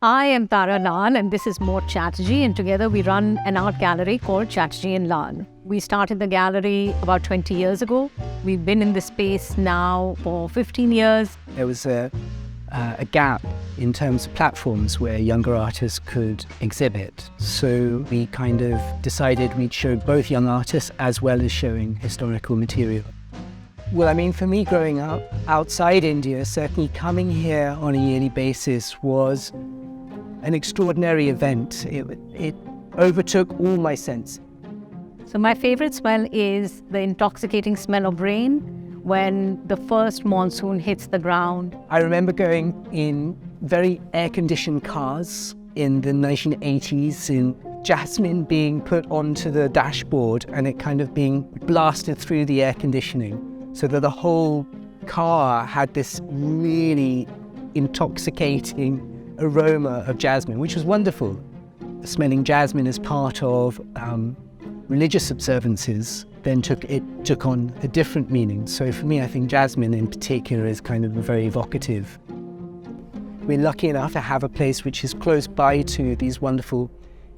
I am Tara Lal and this is Mort Chatterjee, and together we run an art gallery called Chatterjee and Lal. We started the gallery about 20 years ago. We've been in this space now for 15 years. There was a gap in terms of platforms where younger artists could exhibit. So we kind of decided we'd show both young artists as well as showing historical material. Well, I mean, for me growing up outside India, certainly coming here on a yearly basis was an extraordinary event. It overtook all my senses. So my favorite smell is the intoxicating smell of rain when the first monsoon hits the ground. I remember going in very air-conditioned cars in the 1980s, in jasmine being put onto the dashboard and it kind of being blasted through the air conditioning, so that the whole car had this really intoxicating aroma of jasmine, which was wonderful. Smelling jasmine as part of religious observances then took on a different meaning. So for me, I think jasmine in particular is kind of very evocative. We're lucky enough to have a place which is close by to these wonderful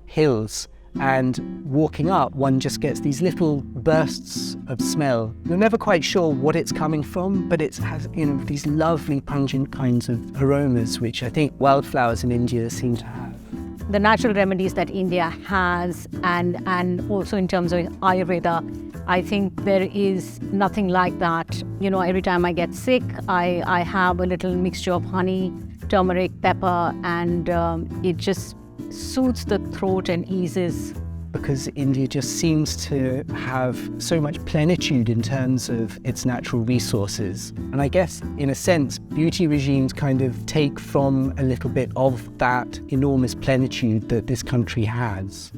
hills, and walking up, one just gets these little bursts of smell. You're never quite sure what it's coming from, but it has, these lovely pungent kinds of aromas, which I think wildflowers in India seem to have. The natural remedies that India has, and also in terms of Ayurveda, I think there is nothing like that. Every time I get sick, I have a little mixture of honey, turmeric, pepper, and it just soothes the throat and eases. Because India just seems to have so much plenitude in terms of its natural resources. And I guess, in a sense, beauty regimes kind of take from a little bit of that enormous plenitude that this country has.